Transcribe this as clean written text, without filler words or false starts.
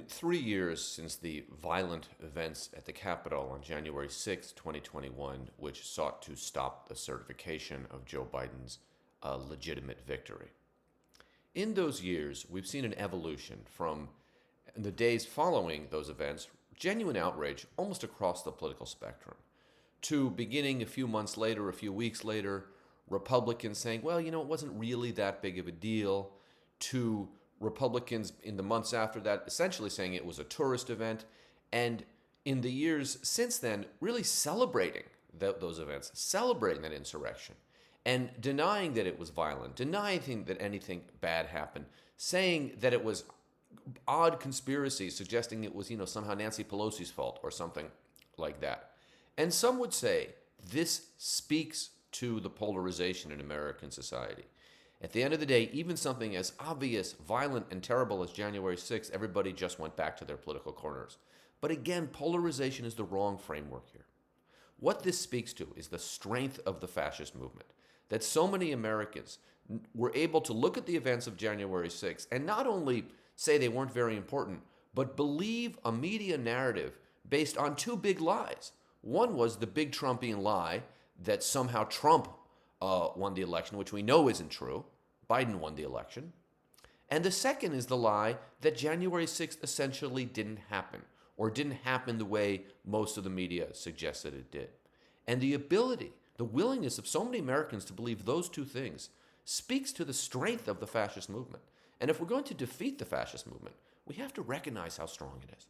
3 years since the violent events at the Capitol on January 6, 2021, which sought to stop the certification of Joe Biden's legitimate victory. In those years, we've seen an evolution from in the days following those events, genuine outrage almost across the political spectrum, to beginning a few months later, a few weeks later, Republicans saying, well, it wasn't really that big of a deal, to Republicans in the months after that essentially saying it was a tourist event, and in the years since then, really celebrating those events, celebrating that insurrection, and denying that it was violent, denying that anything bad happened, saying that it was odd conspiracy, suggesting it was, somehow Nancy Pelosi's fault or something like that. And some would say this speaks to the polarization in American society. At the end of the day, even something as obvious, violent, and terrible as January 6th, everybody just went back to their political corners. But again, polarization is the wrong framework here. What this speaks to is the strength of the fascist movement, that so many Americans were able to look at the events of January 6th and not only say they weren't very important, but believe a media narrative based on two big lies. One was the big Trumpian lie that somehow Trump won the election, which we know isn't true. Biden won the election. And the second is the lie that January 6th essentially didn't happen, or didn't happen the way most of the media suggested it did. And the ability, the willingness of so many Americans to believe those two things speaks to the strength of the fascist movement. And if we're going to defeat the fascist movement, we have to recognize how strong it is.